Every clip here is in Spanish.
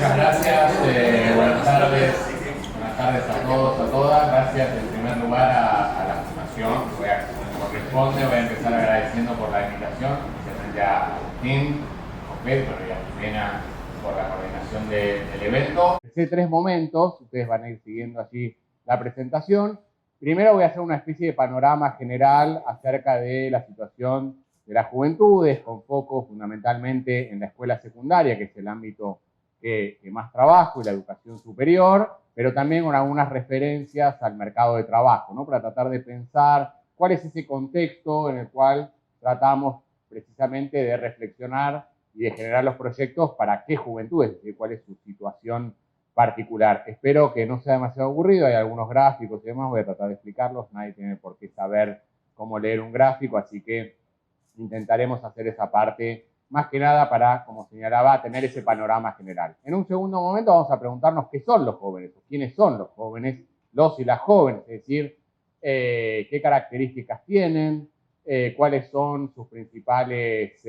Muchas gracias, buenas tardes a todos, a todas. Gracias en primer lugar a la Fundación. Como corresponde, voy a empezar agradeciendo por la invitación, especialmente a Agustín, a Pedro y a Jimena por la coordinación del evento. Hace 3 momentos, ustedes van a ir siguiendo allí la presentación. Primero voy a hacer una especie de panorama general acerca de la situación de las juventudes, con foco fundamentalmente en la escuela secundaria, que es el ámbito que más trabajo, y la educación superior, pero también con algunas referencias al mercado de trabajo, ¿no? Para tratar de pensar cuál es ese contexto en el cual tratamos precisamente de reflexionar y de generar los proyectos para qué juventudes, es decir, cuál es su situación particular. Espero que no sea demasiado aburrido, hay algunos gráficos y demás, voy a tratar de explicarlos, nadie tiene por qué saber cómo leer un gráfico, así que intentaremos hacer esa parte más que nada para, como señalaba, tener ese panorama general. En un segundo momento vamos a preguntarnos qué son los jóvenes, o quiénes son los jóvenes, los y las jóvenes, es decir, qué características tienen, cuáles son sus principales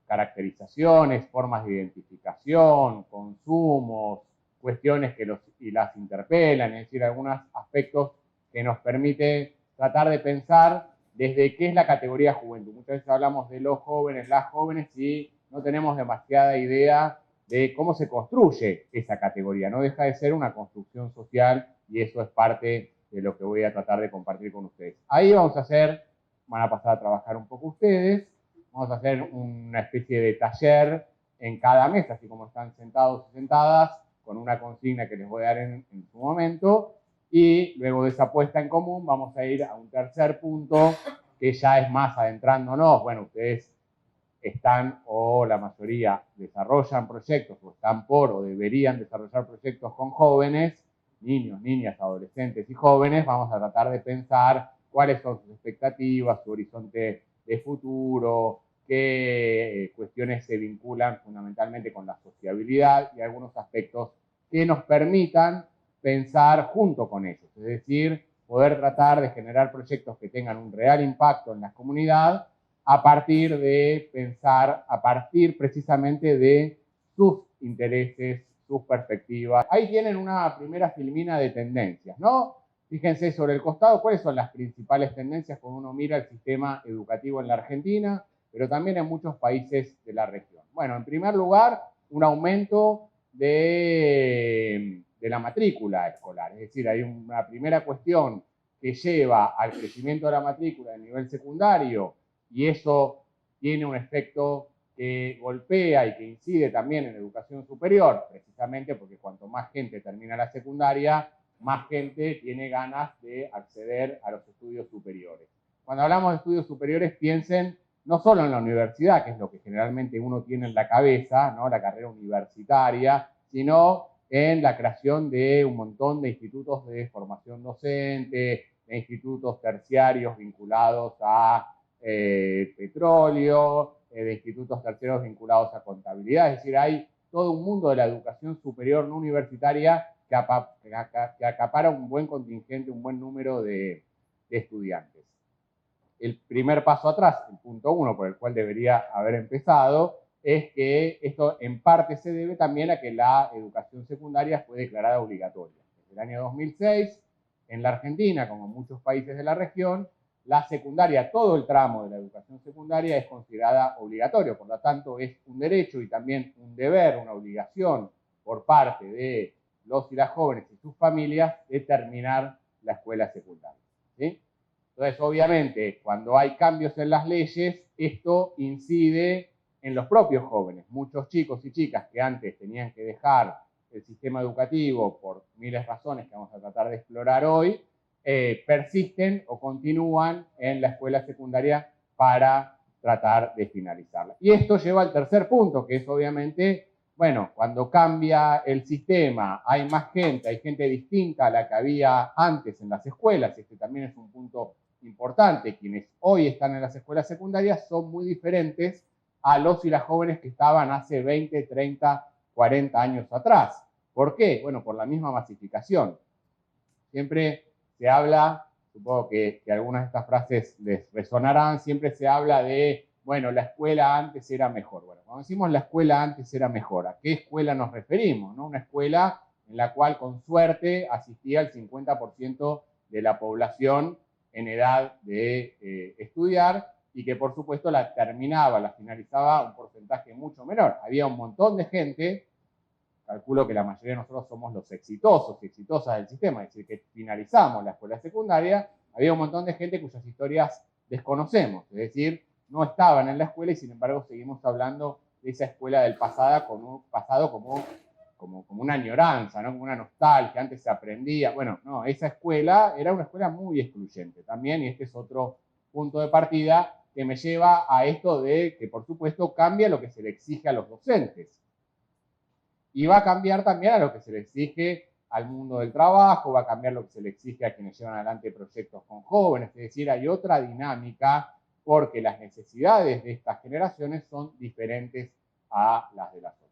caracterizaciones, formas de identificación, consumos, cuestiones que los y las interpelan, es decir, algunos aspectos que nos permite tratar de pensar desde qué es la categoría juventud. Muchas veces hablamos de los jóvenes, las jóvenes, y no tenemos demasiada idea de cómo se construye esa categoría. No deja de ser una construcción social y eso es parte de lo que voy a tratar de compartir con ustedes. Ahí van a pasar a trabajar un poco ustedes, vamos a hacer una especie de taller en cada mesa, así como están sentados y sentadas, con una consigna que les voy a dar en su momento. Y luego de esa puesta en común vamos a ir a un tercer punto que ya es más adentrándonos. Bueno, ustedes están o la mayoría desarrollan proyectos o están por o deberían desarrollar proyectos con jóvenes, niños, niñas, adolescentes y jóvenes. Vamos a tratar de pensar cuáles son sus expectativas, su horizonte de futuro, qué cuestiones se vinculan fundamentalmente con la sociabilidad y algunos aspectos que nos permitan pensar junto con ellos, es decir, poder tratar de generar proyectos que tengan un real impacto en la comunidad a partir de pensar, a partir precisamente de sus intereses, sus perspectivas. Ahí tienen una primera filmina de tendencias, ¿no? Fíjense sobre el costado cuáles son las principales tendencias cuando uno mira el sistema educativo en la Argentina, pero también en muchos países de la región. Bueno, en primer lugar, un aumento de la matrícula escolar. Es decir, hay una primera cuestión que lleva al crecimiento de la matrícula a nivel secundario y eso tiene un efecto que golpea y que incide también en educación superior, precisamente porque cuanto más gente termina la secundaria, más gente tiene ganas de acceder a los estudios superiores. Cuando hablamos de estudios superiores, piensen no solo en la universidad, que es lo que generalmente uno tiene en la cabeza, ¿no? La carrera universitaria, sino en la creación de un montón de institutos de formación docente, de institutos terciarios vinculados a petróleo, de institutos terciarios vinculados a contabilidad. Es decir, hay todo un mundo de la educación superior no universitaria que acapara un buen contingente, un buen número de estudiantes. El primer paso atrás, el punto 1, por el cual debería haber empezado, es que esto en parte se debe también a que la educación secundaria fue declarada obligatoria. Desde el año 2006, en la Argentina, como en muchos países de la región, la secundaria, todo el tramo de la educación secundaria es considerada obligatorio, por lo tanto es un derecho y también un deber, una obligación por parte de los y las jóvenes y sus familias de terminar la escuela secundaria, ¿sí? Entonces, obviamente, cuando hay cambios en las leyes, esto incide en los propios jóvenes. Muchos chicos y chicas que antes tenían que dejar el sistema educativo por miles de razones que vamos a tratar de explorar hoy, persisten o continúan en la escuela secundaria para tratar de finalizarla. Y esto lleva al tercer punto, que es obviamente, bueno, cuando cambia el sistema, hay más gente, hay gente distinta a la que había antes en las escuelas, este también es un punto importante. Quienes hoy están en las escuelas secundarias son muy diferentes a los y las jóvenes que estaban hace 20, 30, 40 años atrás. ¿Por qué? Bueno, por la misma masificación. Siempre se habla, supongo que algunas de estas frases les resonarán, siempre se habla de bueno, la escuela antes era mejor. Bueno, cuando decimos la escuela antes era mejor, ¿a qué escuela nos referimos? ¿No? Una escuela en la cual con suerte asistía el 50% de la población en edad de estudiar y que por supuesto la terminaba, la finalizaba un porcentaje mucho menor. Había un montón de gente, calculo que la mayoría de nosotros somos los exitosos y exitosas del sistema, es decir, que finalizamos la escuela secundaria, había un montón de gente cuyas historias desconocemos, es decir, no estaban en la escuela y sin embargo seguimos hablando de esa escuela del pasado como una añoranza, ¿no? Como una nostalgia, antes se aprendía. Bueno, no, esa escuela era una escuela muy excluyente también, y este es otro punto de partida que me lleva a esto de que, por supuesto, cambia lo que se le exige a los docentes. Y va a cambiar también a lo que se le exige al mundo del trabajo, va a cambiar lo que se le exige a quienes llevan adelante proyectos con jóvenes, es decir, hay otra dinámica porque las necesidades de estas generaciones son diferentes a las de las otras.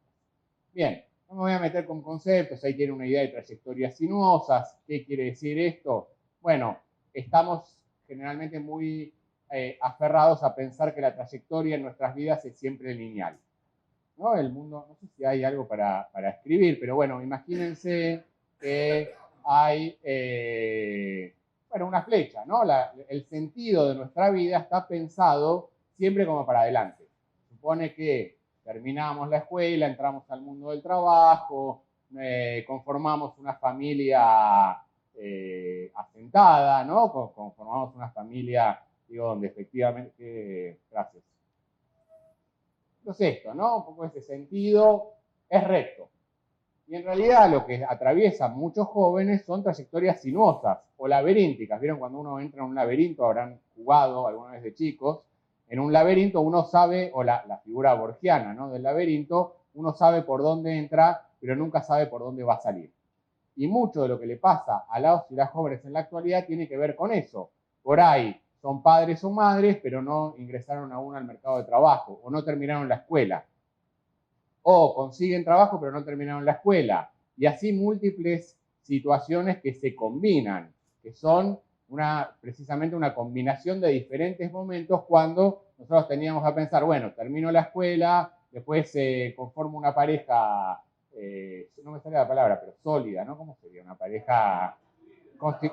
Bien, no me voy a meter con conceptos, ahí tiene una idea de trayectorias sinuosas. ¿Qué quiere decir esto? Bueno, estamos generalmente muy aferrados a pensar que la trayectoria en nuestras vidas es siempre lineal. ¿No? El mundo, no sé si hay algo para escribir, pero bueno, imagínense que hay bueno, una flecha, ¿no? El sentido de nuestra vida está pensado siempre como para adelante. Supone que terminamos la escuela, entramos al mundo del trabajo, conformamos una familia asentada, ¿no? Conformamos una familia, digo, donde efectivamente, gracias. Entonces esto, ¿no? Un poco ese sentido es recto. Y en realidad lo que atraviesan muchos jóvenes son trayectorias sinuosas o laberínticas. ¿Vieron cuando uno entra en un laberinto? Habrán jugado alguna vez de chicos. En un laberinto uno sabe, o la figura borgiana, ¿no? Del laberinto, uno sabe por dónde entra, pero nunca sabe por dónde va a salir. Y mucho de lo que le pasa a los y las jóvenes en la actualidad tiene que ver con eso. Por ahí son padres o madres, pero no ingresaron aún al mercado de trabajo, o no terminaron la escuela. O consiguen trabajo, pero no terminaron la escuela. Y así múltiples situaciones que se combinan, que son precisamente una combinación de diferentes momentos cuando nosotros teníamos a pensar, bueno, termino la escuela, después conformo una pareja, no me sale la palabra, pero sólida, ¿no? ¿Cómo sería? Una pareja,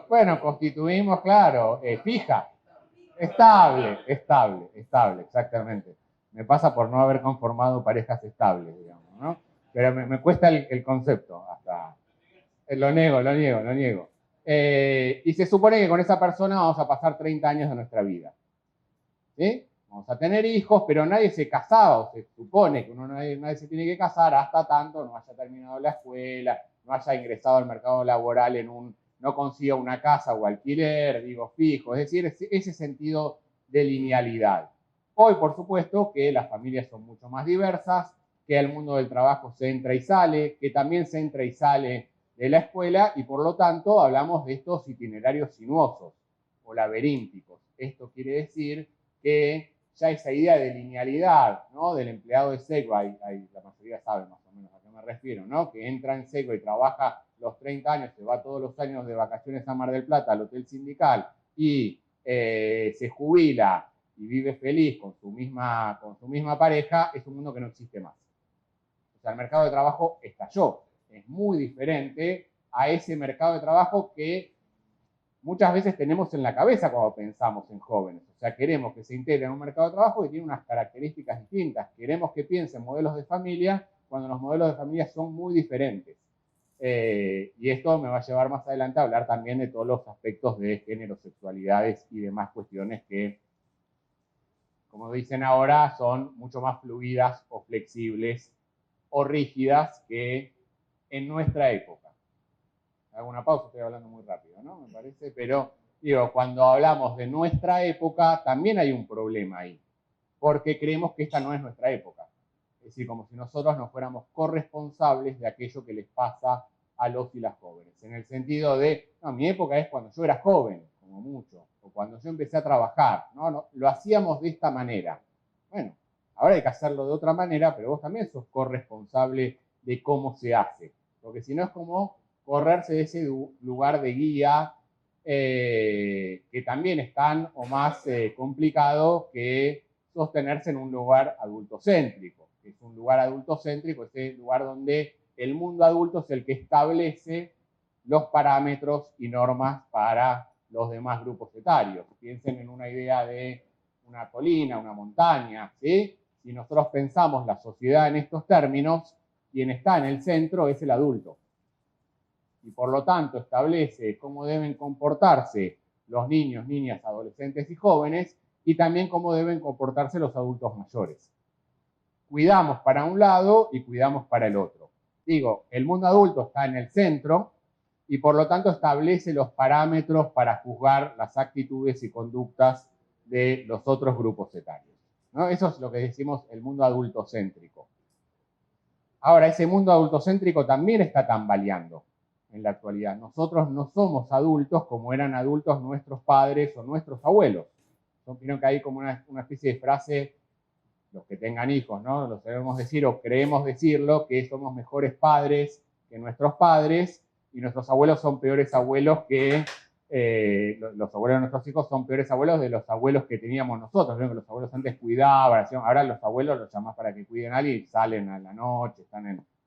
bueno, constituimos, claro, fija, estable, exactamente. Me pasa por no haber conformado parejas estables, digamos, ¿no? Pero me cuesta el concepto, hasta lo niego. Y se supone que con esa persona vamos a pasar 30 años de nuestra vida. ¿Sí? Vamos a tener hijos, pero nadie se casaba, o se supone que nadie se tiene que casar hasta tanto no haya terminado la escuela, no haya ingresado al mercado laboral no consiga una casa o alquiler, digo, fijo, es decir, ese sentido de linealidad. Hoy, por supuesto, que las familias son mucho más diversas, que el mundo del trabajo se entra y sale, que también se entra y sale de la escuela y por lo tanto hablamos de estos itinerarios sinuosos o laberínticos. Esto quiere decir que ya esa idea de linealidad, ¿no? Del empleado de Segway, la mayoría sabe más o menos a qué me refiero, ¿no? Que entra en Segway, trabaja los 30 años, se va todos los años de vacaciones a Mar del Plata, al hotel sindical, y se jubila y vive feliz con su misma pareja, es un mundo que no existe más. O sea, el mercado de trabajo estalló. Es muy diferente a ese mercado de trabajo que muchas veces tenemos en la cabeza cuando pensamos en jóvenes. O sea, queremos que se integren en un mercado de trabajo que tiene unas características distintas. Queremos que piensen modelos de familia cuando los modelos de familia son muy diferentes. Y esto me va a llevar más adelante a hablar también de todos los aspectos de género, sexualidades y demás cuestiones que, como dicen ahora, son mucho más fluidas o flexibles o rígidas que en nuestra época. Hago una pausa, estoy hablando muy rápido, ¿no? Me parece, pero digo, cuando hablamos de nuestra época, también hay un problema ahí, porque creemos que esta no es nuestra época. Es decir, como si nosotros no fuéramos corresponsables de aquello que les pasa a los y las jóvenes. En el sentido de, no, mi época es cuando yo era joven, como mucho, o cuando yo empecé a trabajar, ¿no? Lo hacíamos de esta manera. Bueno, ahora hay que hacerlo de otra manera, pero vos también sos corresponsable de cómo se hace. Porque si no es como correrse de ese lugar de guía que también es tan o más complicado que sostenerse en un lugar adultocéntrico. Es un lugar adultocéntrico, es el lugar donde el mundo adulto es el que establece los parámetros y normas para los demás grupos etarios. Piensen en una idea de una colina, una montaña, ¿sí? Si nosotros pensamos la sociedad en estos términos, quien está en el centro es el adulto. Y por lo tanto establece cómo deben comportarse los niños, niñas, adolescentes y jóvenes, y también cómo deben comportarse los adultos mayores. Cuidamos para un lado y cuidamos para el otro. Digo, el mundo adulto está en el centro y por lo tanto establece los parámetros para juzgar las actitudes y conductas de los otros grupos etarios, ¿no? Eso es lo que decimos el mundo adultocéntrico. Ahora, ese mundo adultocéntrico también está tambaleando en la actualidad. Nosotros no somos adultos como eran adultos nuestros padres o nuestros abuelos. Vieron que hay como una especie de frase, los que tengan hijos, ¿no? Lo sabemos decir o creemos decirlo, que somos mejores padres que nuestros padres y nuestros abuelos son peores abuelos que los abuelos de nuestros hijos son peores abuelos de los abuelos que teníamos nosotros. ¿Ven? Que los abuelos antes cuidaban, ahora los abuelos los llamás para que cuiden a alguien y salen a la noche,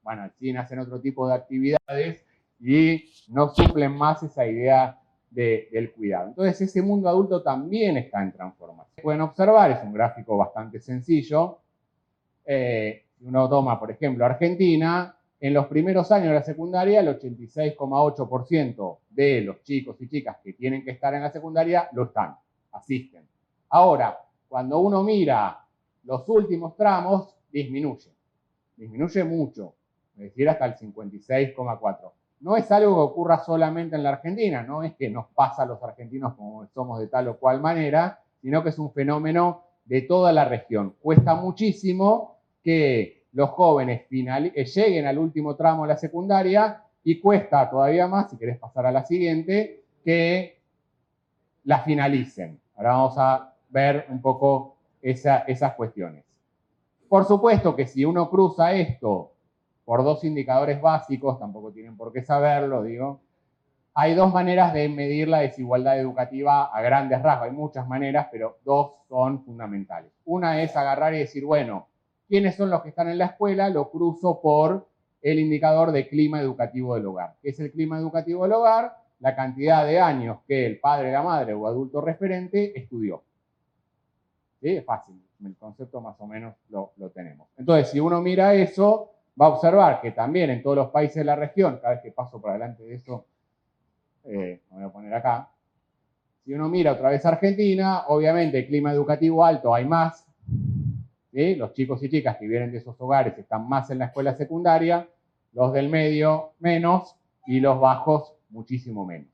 van al cine, hacen otro tipo de actividades y no suplen más esa idea del cuidado. Entonces ese mundo adulto también está en transformación. Pueden observar, es un gráfico bastante sencillo. Si uno toma, por ejemplo, Argentina, en los primeros años de la secundaria, el 86,8% de los chicos y chicas que tienen que estar en la secundaria lo están, asisten. Ahora, cuando uno mira los últimos tramos, disminuye mucho, es decir, hasta el 56,4%. No es algo que ocurra solamente en la Argentina, no es que nos pasa a los argentinos como somos de tal o cual manera, sino que es un fenómeno de toda la región. Cuesta muchísimo que los jóvenes lleguen al último tramo de la secundaria y cuesta todavía más, si querés pasar a la siguiente, que la finalicen. Ahora vamos a ver un poco esas cuestiones. Por supuesto que si uno cruza esto por dos indicadores básicos, tampoco tienen por qué saberlo, digo, hay dos maneras de medir la desigualdad educativa a grandes rasgos. Hay muchas maneras, pero dos son fundamentales. Una es agarrar y decir, bueno, ¿quiénes son los que están en la escuela? Lo cruzo por el indicador de clima educativo del hogar. ¿Qué es el clima educativo del hogar? La cantidad de años que el padre, la madre o adulto referente estudió. ¿Sí? Es fácil, el concepto más o menos lo tenemos. Entonces, si uno mira eso, va a observar que también en todos los países de la región, cada vez que paso por delante de eso, me voy a poner acá. Si uno mira otra vez Argentina, obviamente el clima educativo alto hay más. ¿Sí? Los chicos y chicas que vienen de esos hogares están más en la escuela secundaria, los del medio menos y los bajos muchísimo menos.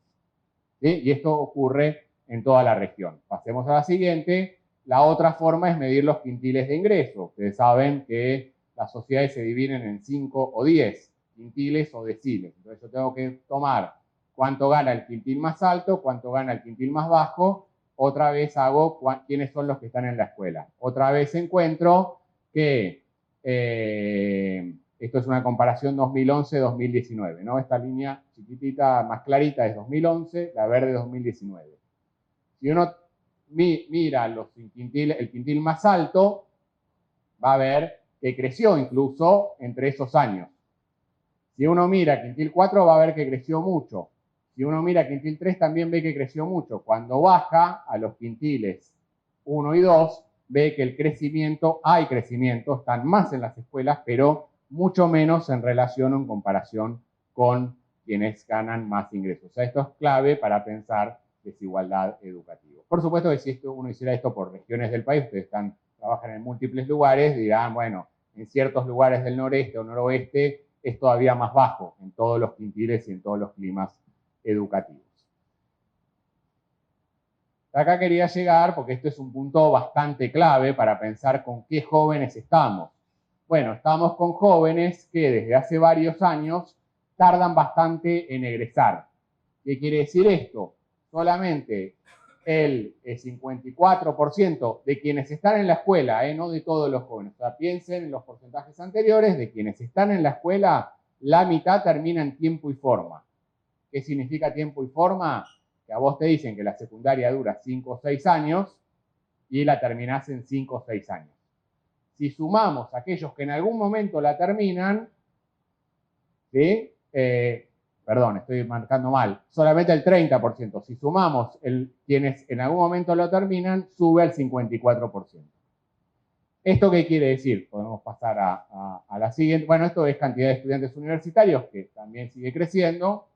¿Sí? Y esto ocurre en toda la región. Pasemos a la siguiente. La otra forma es medir los quintiles de ingreso. Ustedes saben que las sociedades se dividen en 5 o 10 quintiles o deciles. Entonces yo tengo que tomar cuánto gana el quintil más alto, cuánto gana el quintil más bajo. Otra vez hago quiénes son los que están en la escuela. Otra vez encuentro que esto es una comparación 2011-2019, ¿no? Esta línea chiquitita, más clarita, es 2011, la verde 2019. Si uno mira el quintil más alto, va a ver que creció incluso entre esos años. Si uno mira quintil 4, va a ver que creció mucho. Si uno mira quintil 3, también ve que creció mucho. Cuando baja a los quintiles 1 y 2, ve que hay crecimiento, están más en las escuelas, pero mucho menos en relación o en comparación con quienes ganan más ingresos. O sea, esto es clave para pensar desigualdad educativa. Por supuesto que si uno hiciera esto por regiones del país, ustedes trabajan en múltiples lugares, dirán, bueno, en ciertos lugares del noreste o noroeste es todavía más bajo en todos los quintiles y en todos los climas educativos. Acá quería llegar porque esto es un punto bastante clave para pensar con qué jóvenes estamos. Bueno, estamos con jóvenes que desde hace varios años tardan bastante en egresar. ¿Qué quiere decir esto? Solamente el 54% de quienes están en la escuela, no de todos los jóvenes. O sea, piensen en los porcentajes anteriores, de quienes están en la escuela, la mitad termina en tiempo y forma. ¿Qué significa tiempo y forma? Que a vos te dicen que la secundaria dura 5 o 6 años y la terminás en 5 o 6 años. Si sumamos a aquellos que en algún momento la terminan, ¿sí? Perdón, estoy marcando mal, solamente el 30%. Si sumamos quienes en algún momento lo terminan, sube al 54%. ¿Esto qué quiere decir? Podemos pasar a la siguiente. Bueno, esto es cantidad de estudiantes universitarios, que también sigue creciendo.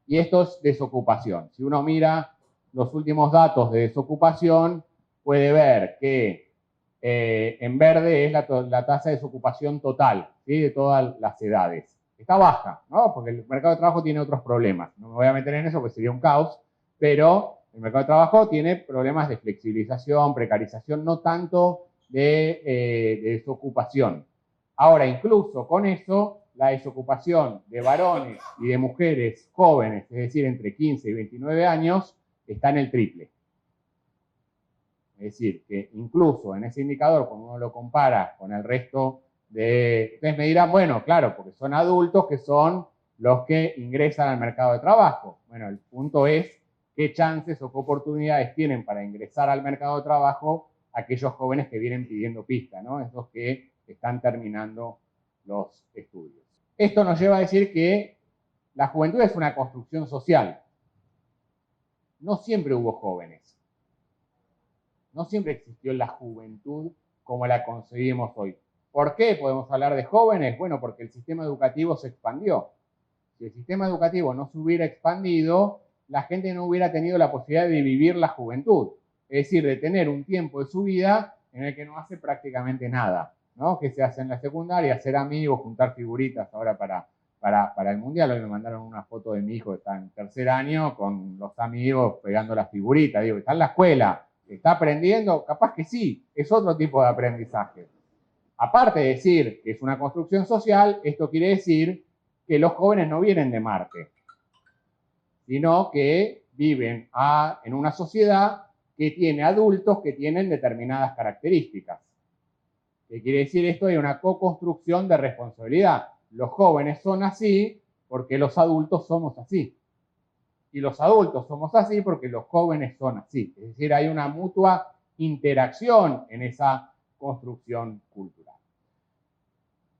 Y esto es desocupación. Si uno mira los últimos datos de desocupación, puede ver que en verde es la tasa de desocupación total, ¿sí? De todas las edades. Está baja, ¿no? Porque el mercado de trabajo tiene otros problemas. No me voy a meter en eso porque sería un caos, pero el mercado de trabajo tiene problemas de flexibilización, precarización, no tanto de desocupación. Ahora, incluso con eso, la desocupación de varones y de mujeres jóvenes, es decir, entre 15 y 29 años, está en el triple. Es decir, que incluso en ese indicador, cuando uno lo compara con el resto de... Ustedes me dirán, bueno, claro, porque son adultos que son los que ingresan al mercado de trabajo. Bueno, el punto es qué chances o qué oportunidades tienen para ingresar al mercado de trabajo aquellos jóvenes que vienen pidiendo pista, ¿no? Esos que están terminando los estudios. Esto nos lleva a decir que la juventud es una construcción social. No siempre hubo jóvenes. No siempre existió la juventud como la concebimos hoy. ¿Por qué podemos hablar de jóvenes? Bueno, porque el sistema educativo se expandió. Si el sistema educativo no se hubiera expandido, la gente no hubiera tenido la posibilidad de vivir la juventud. Es decir, de tener un tiempo de su vida en el que no hace prácticamente nada, ¿no? Que se hace en la secundaria, hacer amigos, juntar figuritas ahora para el mundial. Hoy me mandaron una foto de mi hijo que está en tercer año con los amigos pegando las figuritas. Digo, está en la escuela, está aprendiendo, capaz que sí, es otro tipo de aprendizaje. Aparte de decir que es una construcción social, esto quiere decir que los jóvenes no vienen de Marte, sino que viven en una sociedad que tiene adultos que tienen determinadas características. ¿Qué quiere decir esto? Hay una co-construcción de responsabilidad. Los jóvenes son así porque los adultos somos así. Y los adultos somos así porque los jóvenes son así. Es decir, hay una mutua interacción en esa construcción cultural.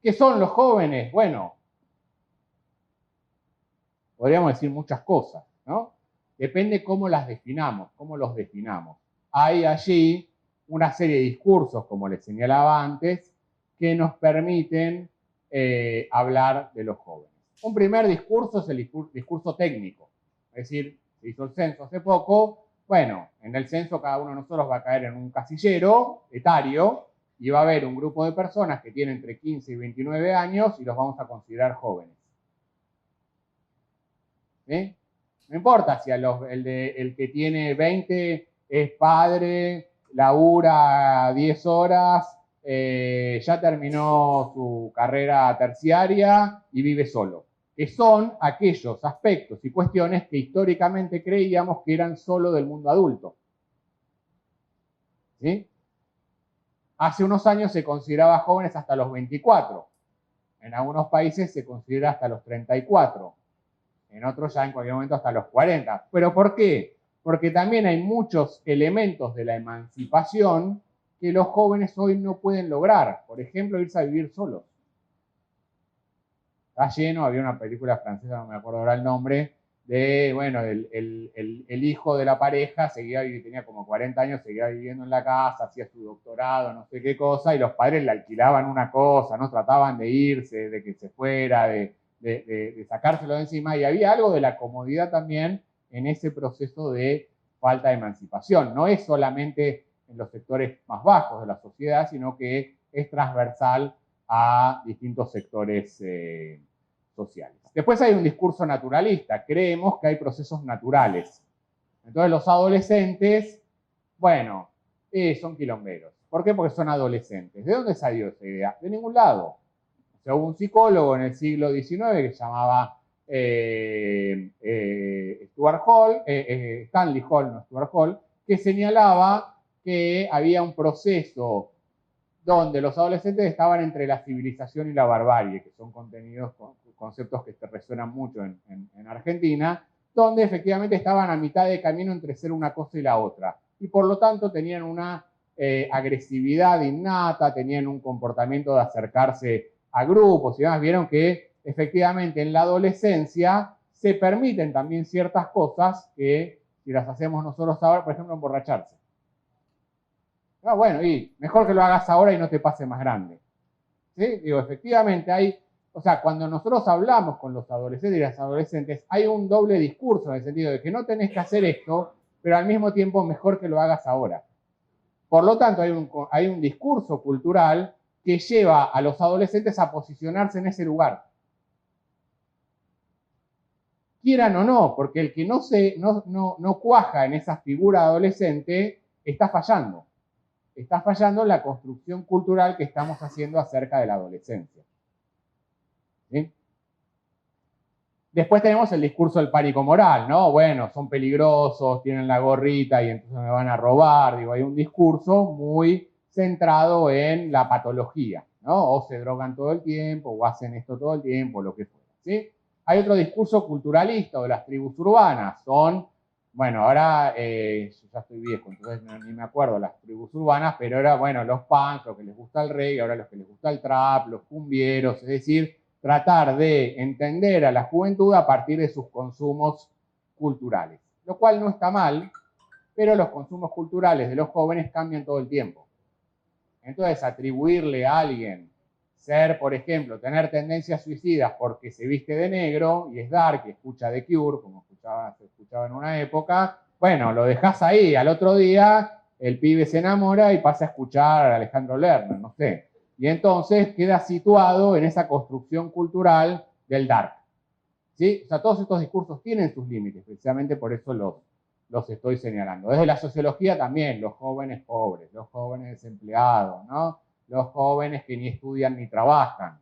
¿Qué son los jóvenes? Bueno, podríamos decir muchas cosas, ¿no? Depende cómo las definamos, cómo los definamos. Hay allí una serie de discursos, como les señalaba antes, que nos permiten hablar de los jóvenes. Un primer discurso es el discurso técnico. Es decir, se hizo el censo hace poco. Bueno, en el censo cada uno de nosotros va a caer en un casillero etario y va a haber un grupo de personas que tienen entre 15 y 29 años y los vamos a considerar jóvenes. ¿Sí? No importa si el que tiene 20 es padre, labura 10 horas, ya terminó su carrera terciaria y vive solo. Que son aquellos aspectos y cuestiones que históricamente creíamos que eran solo del mundo adulto. ¿Sí? Hace unos años se consideraba jóvenes hasta los 24. En algunos países se considera hasta los 34. En otros ya en cualquier momento hasta los 40. ¿Pero por qué? Porque también hay muchos elementos de la emancipación que los jóvenes hoy no pueden lograr. Por ejemplo, irse a vivir solos. Está lleno, había una película francesa, no me acuerdo ahora el nombre, de, bueno, el hijo de la pareja tenía como 40 años, seguía viviendo en la casa, hacía su doctorado, no sé qué cosa, y los padres le alquilaban una cosa, no trataban de irse, de que se fuera, de sacárselo de encima, y había algo de la comodidad también en ese proceso de falta de emancipación. No es solamente en los sectores más bajos de la sociedad, sino que es transversal a distintos sectores sociales. Después hay un discurso naturalista. Creemos que hay procesos naturales. Entonces los adolescentes, bueno, son quilomberos. ¿Por qué? Porque son adolescentes. ¿De dónde salió esa idea? De ningún lado. O sea, hubo un psicólogo en el siglo XIX que se llamaba Stanley Hall, no Stuart Hall, que señalaba que había un proceso donde los adolescentes estaban entre la civilización y la barbarie, que son conceptos que te resuenan mucho en Argentina, donde efectivamente estaban a mitad de camino entre ser una cosa y la otra. y por lo tanto tenían una agresividad innata, tenían un comportamiento de acercarse a grupos y demás. Vieron que efectivamente en la adolescencia se permiten también ciertas cosas que si las hacemos nosotros ahora, por ejemplo, emborracharse. Ah, bueno, y mejor que lo hagas ahora y no te pase más grande. ¿Sí? Digo, efectivamente hay, o sea, cuando nosotros hablamos con los adolescentes y las adolescentes, hay un doble discurso en el sentido de que no tenés que hacer esto, pero al mismo tiempo mejor que lo hagas ahora. Por lo tanto, hay un discurso cultural que lleva a los adolescentes a posicionarse en ese lugar. Quieran o no, porque el que no cuaja en esa figura adolescente está fallando. Está fallando en la construcción cultural que estamos haciendo acerca de la adolescencia. ¿Sí? Después tenemos el discurso del pánico moral, ¿no? Bueno, son peligrosos, tienen la gorrita y entonces me van a robar. Digo, hay un discurso muy centrado en la patología, ¿no? O se drogan todo el tiempo, o hacen esto todo el tiempo, lo que fuera, ¿sí? Hay otro discurso culturalista de las tribus urbanas, son, bueno, ahora yo ya estoy viejo, entonces ni me acuerdo las tribus urbanas, pero era, bueno, los punks, los que les gusta el reggae, ahora los que les gusta el trap, los cumbieros, es decir, tratar de entender a la juventud a partir de sus consumos culturales, lo cual no está mal, pero los consumos culturales de los jóvenes cambian todo el tiempo. Entonces, atribuirle a alguien ser, por ejemplo, tener tendencias suicidas porque se viste de negro y es dark y escucha The Cure, como se escuchaba en una época, bueno, lo dejas ahí, al otro día el pibe se enamora y pasa a escuchar a Alejandro Lerner, no sé. Y entonces queda situado en esa construcción cultural del dark. ¿Sí? O sea, todos estos discursos tienen sus límites, precisamente por eso los estoy señalando. Desde la sociología también, los jóvenes pobres, los jóvenes desempleados, ¿no? Los jóvenes que ni estudian ni trabajan.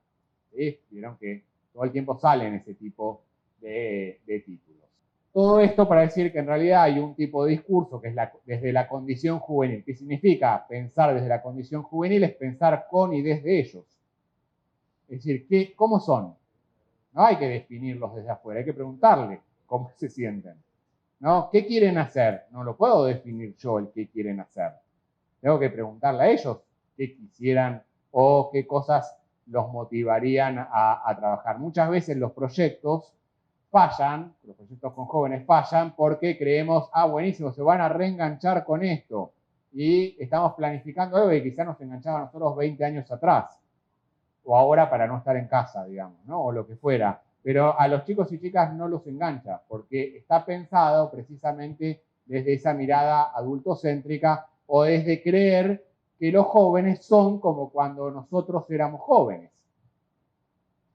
¿Sí? Vieron que todo el tiempo salen ese tipo de títulos. Todo esto para decir que en realidad hay un tipo de discurso que es desde la condición juvenil. ¿Qué significa pensar desde la condición juvenil? Es pensar con y desde ellos. Es decir, ¿cómo son? No hay que definirlos desde afuera, hay que preguntarle cómo se sienten. ¿No? ¿Qué quieren hacer? No lo puedo definir yo el qué quieren hacer. Tengo que preguntarle a ellos qué quisieran o qué cosas los motivarían a trabajar. Muchas veces los proyectos fallan, los proyectos con jóvenes fallan porque creemos, buenísimo, se van a reenganchar con esto. Y estamos planificando algo que quizás nos enganchaba a nosotros 20 años atrás. O ahora para no estar en casa, digamos, ¿no? O lo que fuera. Pero a los chicos y chicas no los engancha, porque está pensado precisamente desde esa mirada adultocéntrica o desde creer que los jóvenes son como cuando nosotros éramos jóvenes.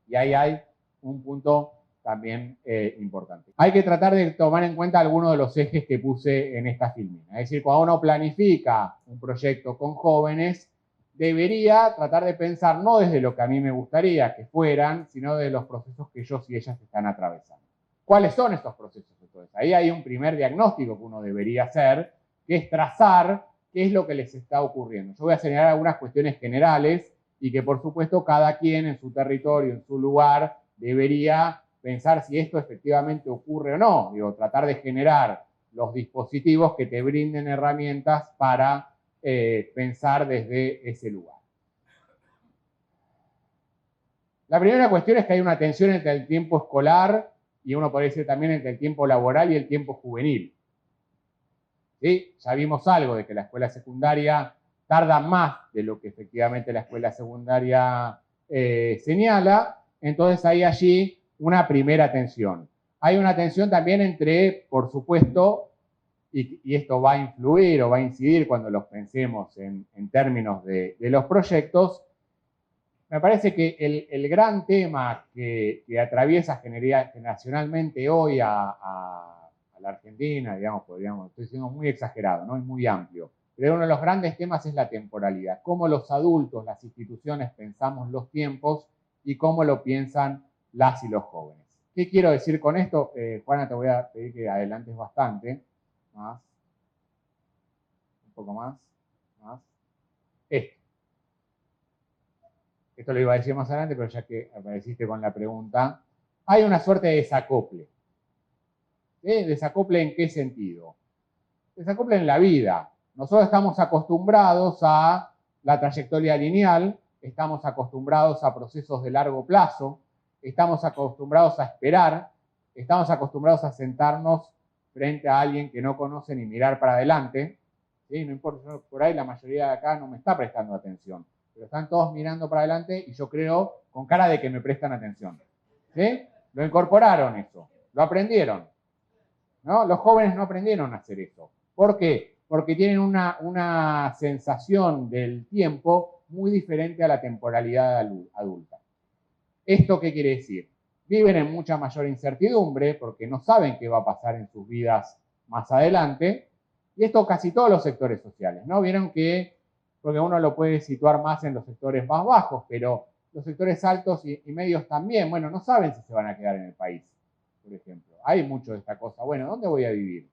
Y ahí hay un punto también importante. Hay que tratar de tomar en cuenta algunos de los ejes que puse en esta filmina. Es decir, cuando uno planifica un proyecto con jóvenes, debería tratar de pensar no desde lo que a mí me gustaría que fueran, sino de los procesos que ellos y ellas están atravesando. ¿Cuáles son estos procesos? Entonces, ahí hay un primer diagnóstico que uno debería hacer, que es trazar qué es lo que les está ocurriendo. Yo voy a señalar algunas cuestiones generales y que, por supuesto, cada quien en su territorio, en su lugar, debería pensar si esto efectivamente ocurre o no. Digo, tratar de generar los dispositivos que te brinden herramientas para pensar desde ese lugar. La primera cuestión es que hay una tensión entre el tiempo escolar y uno podría decir también entre el tiempo laboral y el tiempo juvenil. ¿Sí? Ya vimos algo de que la escuela secundaria tarda más de lo que efectivamente la escuela secundaria señala, entonces hay allí una primera tensión. Hay una tensión también entre, por supuesto, y esto va a influir o va a incidir cuando los pensemos en términos de los proyectos, me parece que el gran tema que atraviesa generacionalmente hoy a la Argentina, digamos, estoy siendo muy exagerado, ¿no? Es muy amplio, pero uno de los grandes temas es la temporalidad, cómo los adultos, las instituciones pensamos los tiempos y cómo lo piensan las y los jóvenes. ¿Qué quiero decir con esto? Juana, te voy a pedir que adelantes bastante. Más, un poco más. Esto lo iba a decir más adelante, pero ya que apareciste con la pregunta, hay una suerte de desacople. ¿Desacople en qué sentido? Desacople en la vida. Nosotros estamos acostumbrados a la trayectoria lineal, estamos acostumbrados a procesos de largo plazo, estamos acostumbrados a esperar, estamos acostumbrados a sentarnos frente a alguien que no conocen y mirar para adelante. ¿Sí? No importa, por ahí la mayoría de acá no me está prestando atención, pero están todos mirando para adelante y yo creo con cara de que me prestan atención. ¿Sí? Lo incorporaron eso, lo aprendieron. ¿No? Los jóvenes no aprendieron a hacer eso. ¿Por qué? Porque tienen una sensación del tiempo muy diferente a la temporalidad adulta. ¿Esto qué quiere decir? Viven en mucha mayor incertidumbre porque no saben qué va a pasar en sus vidas más adelante. Y esto casi todos los sectores sociales, ¿no? Vieron que, porque uno lo puede situar más en los sectores más bajos, pero los sectores altos y medios también, bueno, no saben si se van a quedar en el país, por ejemplo. Hay mucho de esta cosa. Bueno, ¿dónde voy a vivir?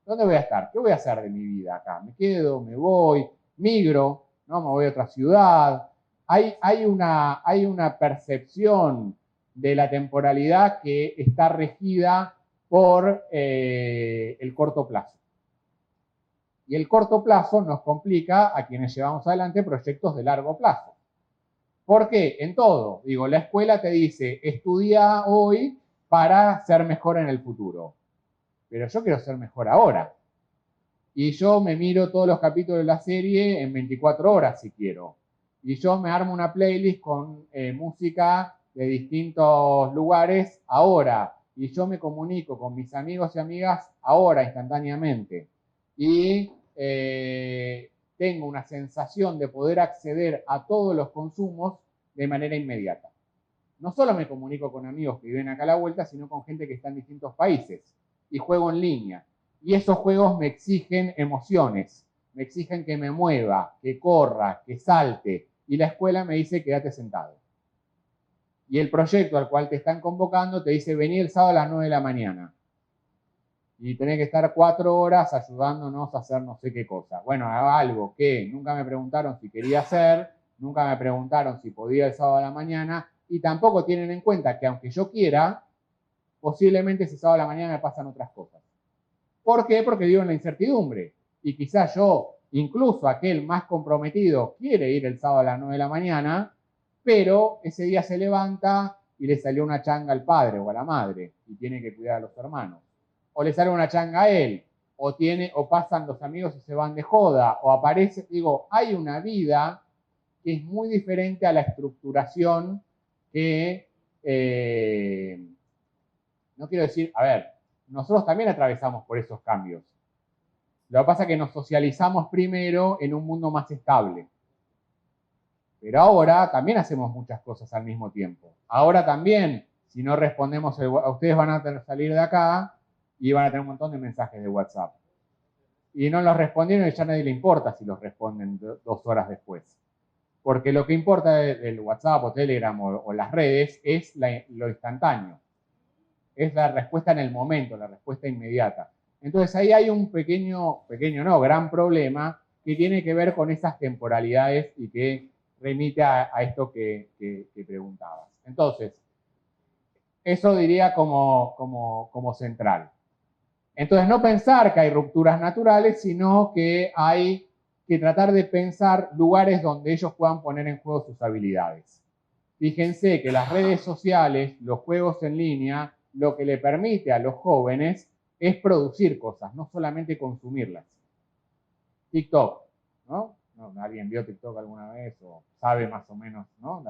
¿Dónde voy a estar? ¿Qué voy a hacer de mi vida acá? ¿Me quedo? ¿Me voy? ¿Migro? ¿No? ¿Me voy a otra ciudad? Hay una percepción de la temporalidad que está regida por el corto plazo. Y el corto plazo nos complica a quienes llevamos adelante proyectos de largo plazo. ¿Por qué? En todo. Digo, la escuela te dice, estudia hoy para ser mejor en el futuro. Pero yo quiero ser mejor ahora. Y yo me miro todos los capítulos de la serie en 24 horas si quiero. Y yo me armo una playlist con música de distintos lugares ahora. Y yo me comunico con mis amigos y amigas ahora, instantáneamente. Y tengo una sensación de poder acceder a todos los consumos de manera inmediata. No solo me comunico con amigos que viven acá a la vuelta, sino con gente que está en distintos países. Y juego en línea. Y esos juegos me exigen emociones, me exigen que me mueva, que corra, que salte. Y la escuela me dice, quédate sentado. Y el proyecto al cual te están convocando te dice, vení el sábado a las 9 de la mañana. Y tenés que estar 4 horas ayudándonos a hacer no sé qué cosa. Bueno, algo que nunca me preguntaron si quería hacer, nunca me preguntaron si podía el sábado a la mañana, y tampoco tienen en cuenta que aunque yo quiera, posiblemente ese sábado a la mañana me pasan otras cosas. ¿Por qué? Porque vivo en la incertidumbre. Y quizás yo, incluso aquel más comprometido, quiere ir el sábado a las 9 de la mañana, pero ese día se levanta y le salió una changa al padre o a la madre y tiene que cuidar a los hermanos. O le sale una changa a él, o pasan los amigos y se van de joda, o aparece, digo, hay una vida que es muy diferente a la estructuración que, no quiero decir, a ver, nosotros también atravesamos por esos cambios. Lo que pasa es que nos socializamos primero en un mundo más estable. Pero ahora también hacemos muchas cosas al mismo tiempo. Ahora también, si no respondemos, ustedes van a tener que salir de acá y van a tener un montón de mensajes de WhatsApp. Y no los respondieron y ya a nadie le importa si los responden 2 horas después. Porque lo que importa del WhatsApp o Telegram o las redes es lo instantáneo. Es la respuesta en el momento, la respuesta inmediata. Entonces ahí hay un gran problema que tiene que ver con esas temporalidades y que remite a esto que preguntabas. Entonces, eso diría como central. Entonces, no pensar que hay rupturas naturales, sino que hay que tratar de pensar lugares donde ellos puedan poner en juego sus habilidades. Fíjense que las redes sociales, los juegos en línea, lo que le permite a los jóvenes es producir cosas, no solamente consumirlas. TikTok, ¿no? ¿Alguien vio TikTok alguna vez o sabe más o menos, ¿no?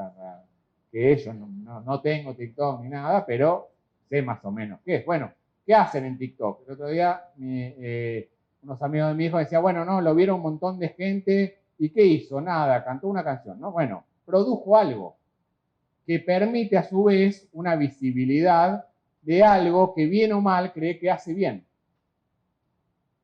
Que ellos no tengo TikTok ni nada, pero sé más o menos qué es. Bueno, ¿qué hacen en TikTok? El otro día unos amigos de mi hijo decían, bueno, no, lo vieron un montón de gente y ¿qué hizo? Nada, cantó una canción, ¿no? Bueno, produjo algo que permite a su vez una visibilidad de algo que bien o mal cree que hace bien.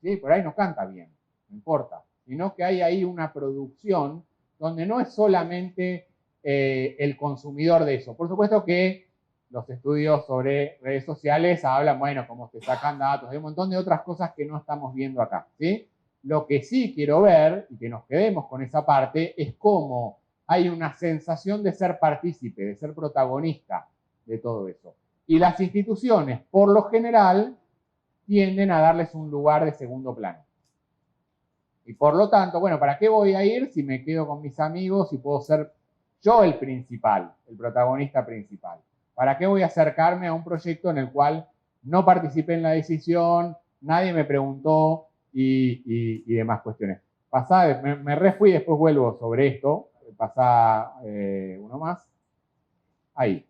¿Sí? Por ahí no canta bien, no importa, sino que hay ahí una producción donde no es solamente el consumidor de eso. Por supuesto que los estudios sobre redes sociales hablan, bueno, cómo se sacan datos, hay un montón de otras cosas que no estamos viendo acá, ¿sí? Lo que sí quiero ver, y que nos quedemos con esa parte, es cómo hay una sensación de ser partícipe, de ser protagonista de todo eso. Y las instituciones, por lo general, tienden a darles un lugar de segundo plano. Y por lo tanto, bueno, ¿para qué voy a ir si me quedo con mis amigos y puedo ser yo el principal, el protagonista principal? ¿Para qué voy a acercarme a un proyecto en el cual no participé en la decisión, nadie me preguntó y demás cuestiones? Pasá, me refui, después vuelvo sobre esto. Pasá uno más. Ahí.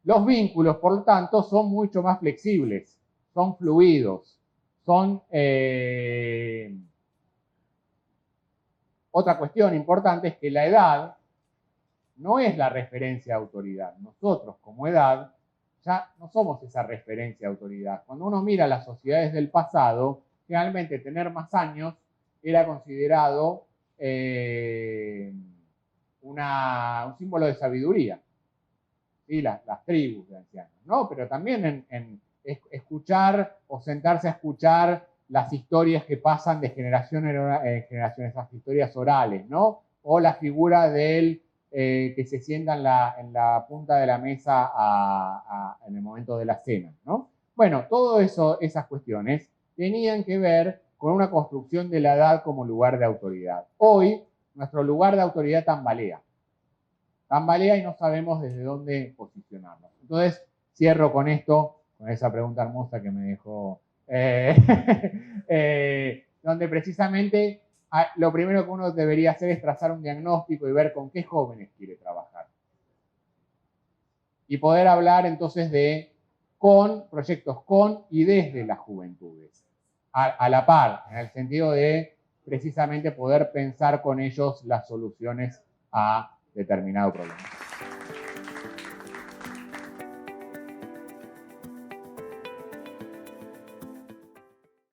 Los vínculos, por lo tanto, son mucho más flexibles, son fluidos, son... Otra cuestión importante es que la edad no es la referencia de autoridad. Nosotros, como edad, ya no somos esa referencia de autoridad. Cuando uno mira las sociedades del pasado, realmente tener más años era considerado un símbolo de sabiduría. ¿Sí? Las tribus de ancianos, ¿no? Pero también en escuchar o sentarse a escuchar las historias que pasan de generación en generación, esas historias orales, ¿no? O la figura del que se sienta en la punta de la mesa en el momento de la cena, ¿no? Bueno, todo eso, esas cuestiones tenían que ver con una construcción de la edad como lugar de autoridad. Hoy, nuestro lugar de autoridad tambalea y no sabemos desde dónde posicionarnos. Entonces, cierro con esto, con esa pregunta hermosa que me dejó, donde precisamente lo primero que uno debería hacer es trazar un diagnóstico y ver con qué jóvenes quiere trabajar. Y poder hablar entonces de proyectos con y desde las juventudes, a la par, en el sentido de precisamente poder pensar con ellos las soluciones a determinado problema.